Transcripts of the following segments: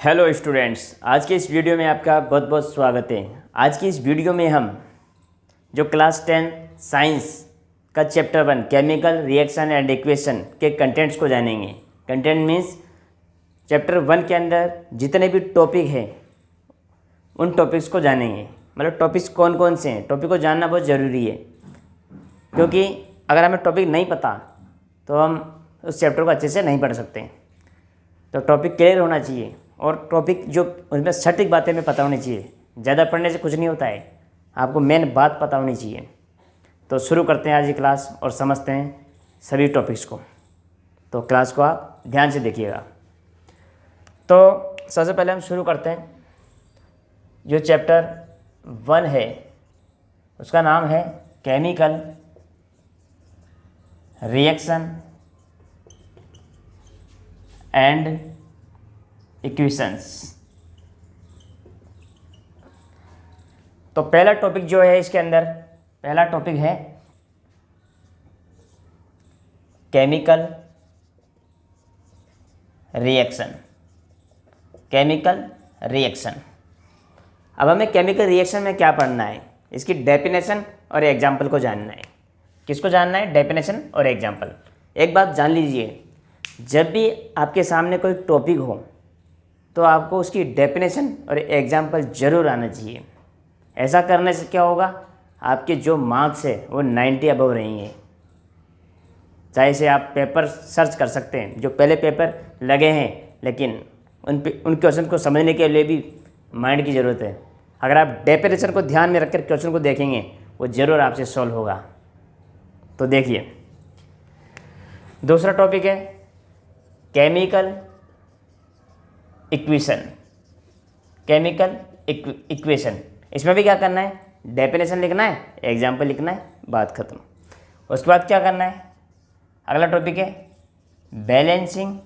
Hello students, आज के इस वीडियो में आपका बहुत बहुत स्वागत है। आज की इस वीडियो में हम जो क्लास 10 साइंस का chapter 1 chemical reaction and equation के कंटेंट्स को जानेंगे। कंटेंट मीन्स चैप्टर 1 के अंदर जितने भी टॉपिक हैं उन टॉपिक्स को जानेंगे। मतलब टॉपिक्स कौन कौन से हैं, टॉपिक को जानना बहुत ज़रूरी है, क्योंकि अगर हमें टॉपिक नहीं पता तो हम उस चैप्टर को अच्छे से नहीं पढ़ सकते। तो टॉपिक क्लियर होना चाहिए और टॉपिक जो उसमें सटीक बातें हमें पता होनी चाहिए। ज़्यादा पढ़ने से कुछ नहीं होता है, आपको मेन बात पता होनी चाहिए। तो शुरू करते हैं आज की क्लास और समझते हैं सभी टॉपिक्स को। तो क्लास को आप ध्यान से देखिएगा। तो सबसे पहले हम शुरू करते हैं। जो चैप्टर 1 है उसका नाम है केमिकल रिएक्शन एंड इक्वेशंस। तो पहला टॉपिक जो है इसके अंदर, पहला टॉपिक है केमिकल रिएक्शन। Chemical reaction. अब हमें केमिकल रिएक्शन में क्या पढ़ना है, इसकी डेफिनेशन और एग्जाम्पल को जानना है। किसको जानना है? डेफिनेशन और एग्जाम्पल। एक बात जान लीजिए, जब भी आपके सामने कोई टॉपिक हो तो आपको उसकी डेफिनेशन और एग्जाम्पल ज़रूर आना चाहिए। ऐसा करने से क्या होगा, आपके जो मार्क्स है वो 90 अबव रहेंगे। चाहे से आप पेपर सर्च कर सकते हैं, जो पहले पेपर लगे हैं, लेकिन उन क्वेश्चन को समझने के लिए भी माइंड की ज़रूरत है। अगर आप डेफिनेशन को ध्यान में रखकर क्वेश्चन को देखेंगे वो ज़रूर आपसे सॉल्व होगा। तो देखिए, दूसरा टॉपिक है केमिकल इक्वेशन। केमिकल इक्वेशन, इसमें भी क्या करना है? डेफिनेशन लिखना है, एग्जाम्पल लिखना है, बात खत्म। उसके बाद क्या करना है? अगला टॉपिक है बैलेंसिंग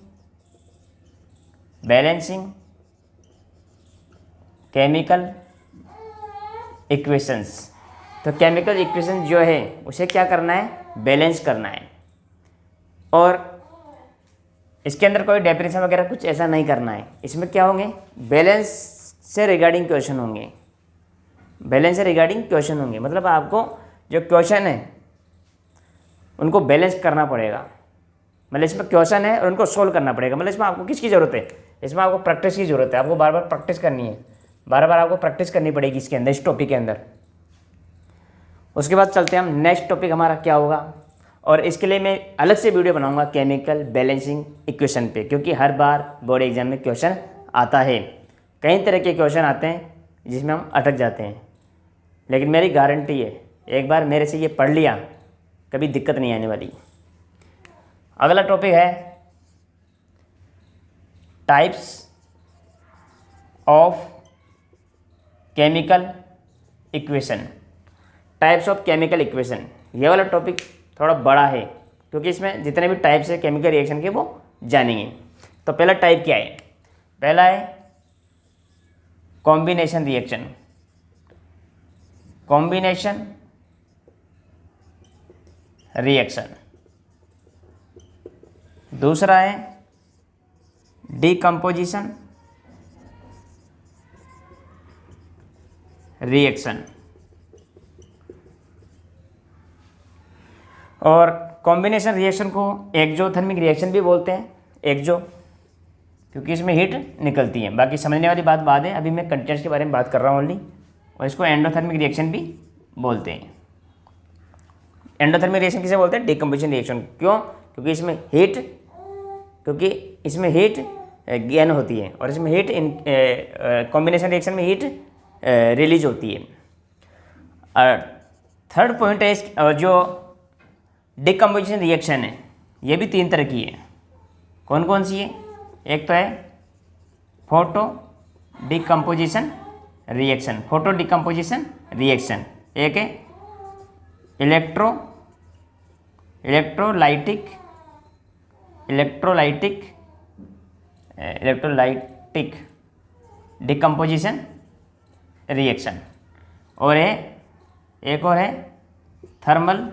केमिकल इक्वेशंस। तो केमिकल इक्वेशन जो है उसे क्या करना है? बैलेंस करना है। और इसके अंदर कोई डेफिनेशन वगैरह कुछ ऐसा नहीं करना है। इसमें क्या होंगे? बैलेंस से रिगार्डिंग क्वेश्चन होंगे। बैलेंस से रिगार्डिंग क्वेश्चन होंगे, मतलब आपको जो क्वेश्चन है उनको बैलेंस करना पड़ेगा। मतलब इसमें क्वेश्चन है और उनको सोल्व करना पड़ेगा। मतलब इसमें आपको किसकी ज़रूरत है? इसमें आपको प्रैक्टिस की ज़रूरत है। आपको बार बार प्रैक्टिस करनी है, बार बार आपको प्रैक्टिस करनी पड़ेगी इसके अंदर, इस टॉपिक के अंदर। उसके बाद चलते हैं हम नेक्स्ट टॉपिक हमारा क्या होगा, और इसके लिए मैं अलग से वीडियो बनाऊंगा केमिकल बैलेंसिंग इक्वेशन पे, क्योंकि हर बार बोर्ड एग्जाम में क्वेश्चन आता है। कई तरह के क्वेश्चन आते हैं जिसमें हम अटक जाते हैं, लेकिन मेरी गारंटी है एक बार मेरे से ये पढ़ लिया, कभी दिक्कत नहीं आने वाली। अगला टॉपिक है types of chemical equation. Types of chemical equation, ये वाला टॉपिक थोड़ा बड़ा है, क्योंकि इसमें जितने भी टाइप्स है केमिकल रिएक्शन के वो जानेंगे। तो पहला टाइप क्या है? पहला है कॉम्बिनेशन रिएक्शन। Combination reaction. दूसरा है डीकम्पोजिशन रिएक्शन। और कॉम्बिनेशन रिएक्शन को एक्जोथर्मिक रिएक्शन भी बोलते हैं। एक्जो क्योंकि इसमें हीट निकलती है, बाकी समझने वाली बात बाद है। अभी मैं कंटेंट्स के बारे में बात कर रहा हूँ ओनली। और इसको एंडोथर्मिक रिएक्शन भी बोलते हैं। एंडोथर्मिक रिएक्शन किसे बोलते हैं? Decomposition reaction. क्यों? क्योंकि इसमें हीट गेन होती है और इसमें हीट कॉम्बिनेशन रिएक्शन में हीट रिलीज होती है। और थर्ड पॉइंट है जो डिकम्पोजिशन रिएक्शन है, ये भी 3 तरह की है। कौन कौन सी है? एक तो है photo decomposition reaction. Photo decomposition reaction. एक है इलेक्ट्रोलाइटिक डिकम्पोजिशन रिएक्शन। और एक और है थर्मल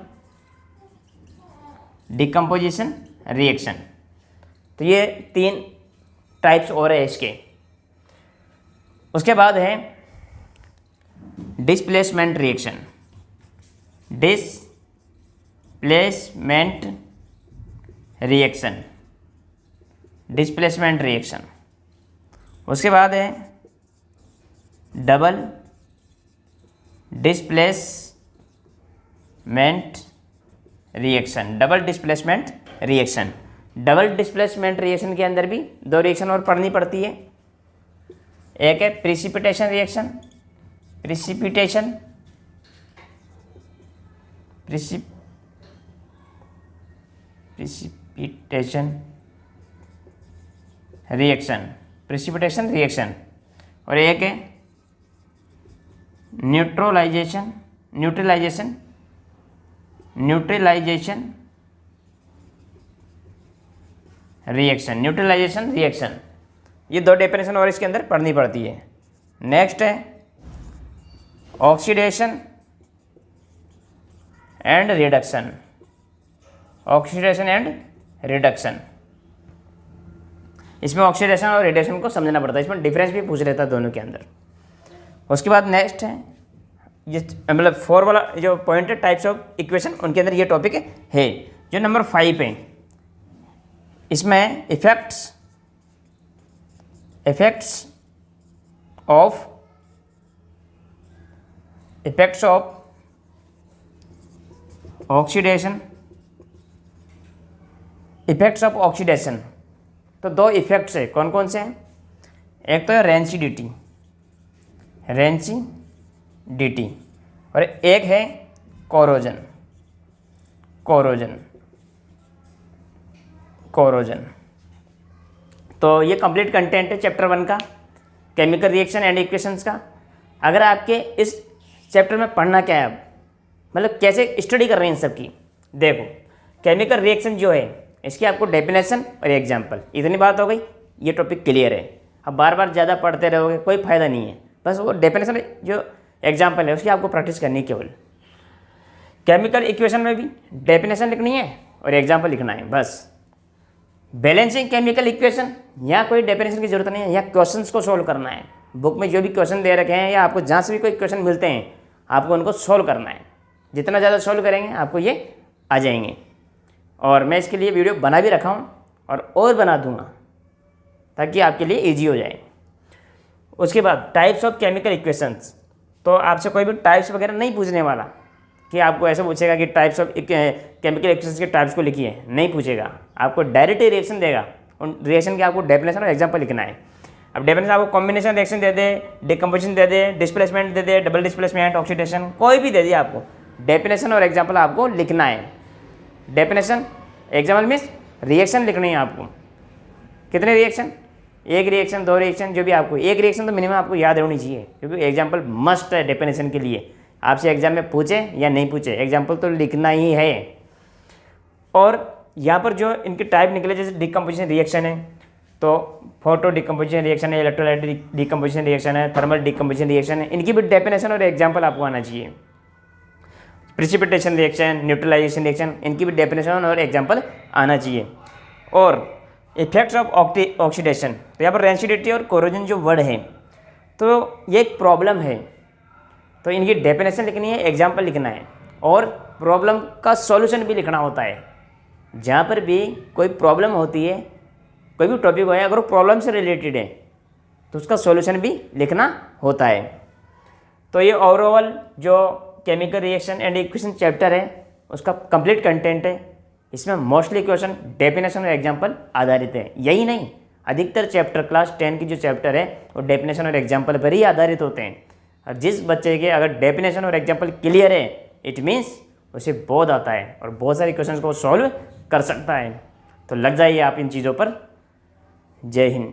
डिकम्पोजिशन रिएक्शन। तो ये 3 टाइप्स और है इसके। उसके बाद है displacement reaction. Displacement reaction, displacement reaction. उसके बाद है double displacement reaction. Double displacement reaction, double displacement reaction के अंदर भी दो रिएक्शन और पढ़नी पड़ती है। एक है precipitation reaction, precipitation reaction, precipitation reaction, और एक है न्यूट्रलाइजेशन रिएक्शन, न्यूट्रलाइजेशन रिएक्शन। ये दो डेफिनेशन और इसके अंदर पढ़नी पड़ती है। नेक्स्ट है oxidation and reduction, oxidation and reduction. इसमें ऑक्सीडेशन और रिडक्शन को समझना पड़ता है, इसमें डिफरेंस भी पूछ लेता है दोनों के अंदर। उसके बाद नेक्स्ट है ये मतलब 4 वाला जो पॉइंट है टाइप्स ऑफ इक्वेशन, उनके अंदर ये टॉपिक है। जो नंबर 5 है इसमें effects of oxidation, effects of oxidation. तो दो इफेक्ट्स है, कौन कौन से हैं? एक तो है रेंसिडिटी और एक है कोरोजन। तो ये कंप्लीट कंटेंट है चैप्टर 1 का, केमिकल रिएक्शन एंड इक्वेशंस का। अगर आपके इस चैप्टर में पढ़ना क्या है, मतलब कैसे स्टडी कर रहे हैं इन सब की, देखो केमिकल रिएक्शन जो है इसकी आपको डेफिनेशन और एग्जाम्पल, इतनी बात हो गई, ये टॉपिक क्लियर है। अब बार बार ज़्यादा पढ़ते रहोगे कोई फ़ायदा नहीं है, बस वो डेफिनेशन जो एग्जाम्पल है उसकी आपको प्रैक्टिस करनी है केवल। केमिकल इक्वेशन में भी डेफिनेशन लिखनी है और एग्जाम्पल लिखना है बस। बैलेंसिंग केमिकल इक्वेशन, यहाँ कोई डेफिनेशन की जरूरत नहीं है, यहाँ क्वेश्चंस को सोल्व करना है। बुक में जो भी क्वेश्चन दे रखे हैं या आपको जहाँ से भी कोई क्वेश्चन मिलते हैं आपको उनको सोल्व करना है। जितना ज़्यादा सोल्व करेंगे आपको ये आ जाएंगे। और मैं इसके लिए वीडियो बना भी रखा हूँ और बना दूँगा ताकि आपके लिए ईजी हो जाए। उसके बाद टाइप्स ऑफ केमिकल इक्वेशंस, तो आपसे कोई भी टाइप्स वगैरह नहीं पूछने वाला कि आपको ऐसा पूछेगा कि टाइप्स ऑफ केमिकल इक्वेशंस के टाइप्स को लिखिए, नहीं पूछेगा। आपको डायरेक्ट रिएक्शन देगा, उन रिएक्शन के आपको डेफिनेशन और एग्जाम्पल लिखना है। अब डेफिनेशन आपको कॉम्बिनेशन रिएक्शन दे दे, डिकम्पोजिशन दे दे, डिस्प्लेसमेंट दे दे, डबल डिस्प्लेसमेंट, ऑक्सीडेशन, कोई भी दे दिया आपको, डेफिनेशन और एग्जाम्पल आपको लिखना है। डेफिनेशन, एग्जाम्पल मीन्स रिएक्शन लिखनी है आपको। कितने रिएक्शन? एक रिएक्शन, दो रिएक्शन, जो भी आपको एक रिएक्शन तो मिनिमम आपको याद होनी चाहिए, क्योंकि एग्जाम्पल मस्ट है डेफिनेशन के लिए। आपसे एग्जाम में पूछे या नहीं पूछे, एग्जाम्पल तो लिखना ही है। और यहाँ पर जो इनके टाइप निकले, जैसे डिकम्पोजिशन रिएक्शन है तो फोटो डिकम्पोजिशन रिएक्शन है, इलेक्ट्रोलाइटिक डिकम्पोजिशन रिएक्शन है, थर्मल डिकम्पोजिशन रिएक्शन है, इनकी भी डेफिनेशन और एग्जाम्पल आपको आना चाहिए। प्रिसिपिटेशन रिएक्शन, न्यूट्रलाइजेशन रिएक्शन, इनकी भी डेफिनेशन और एग्जाम्पल आना चाहिए। और इफेक्ट्स ऑफ ऑक्सीडेशन, तो यहाँ पर रेंसिडिटी और कोरोजन जो वर्ड है तो ये एक प्रॉब्लम है, तो इनकी डेफिनेशन लिखनी है, एग्जाम्पल लिखना है और प्रॉब्लम का सॉल्यूशन भी लिखना होता है। जहाँ पर भी कोई प्रॉब्लम होती है, कोई भी टॉपिक है, अगर वो प्रॉब्लम से रिलेटेड है तो उसका सॉल्यूशन भी लिखना होता है। तो ये ओवरऑल जो chemical reaction and equation chapter है उसका कंप्लीट कंटेंट है। इसमें मोस्टली क्वेश्चन डेफिनेशन और एग्जाम्पल आधारित है। यही नहीं, अधिकतर चैप्टर क्लास 10 की जो चैप्टर है वो डेफिनेशन और एग्जाम्पल पर ही आधारित होते हैं। और जिस बच्चे के अगर डेफिनेशन और एग्जाम्पल क्लियर है, इट मीन्स उसे बहुत आता है और बहुत सारे क्वेश्चंस को सॉल्व कर सकता है। तो लग जाइए आप इन चीज़ों पर। जय हिंद।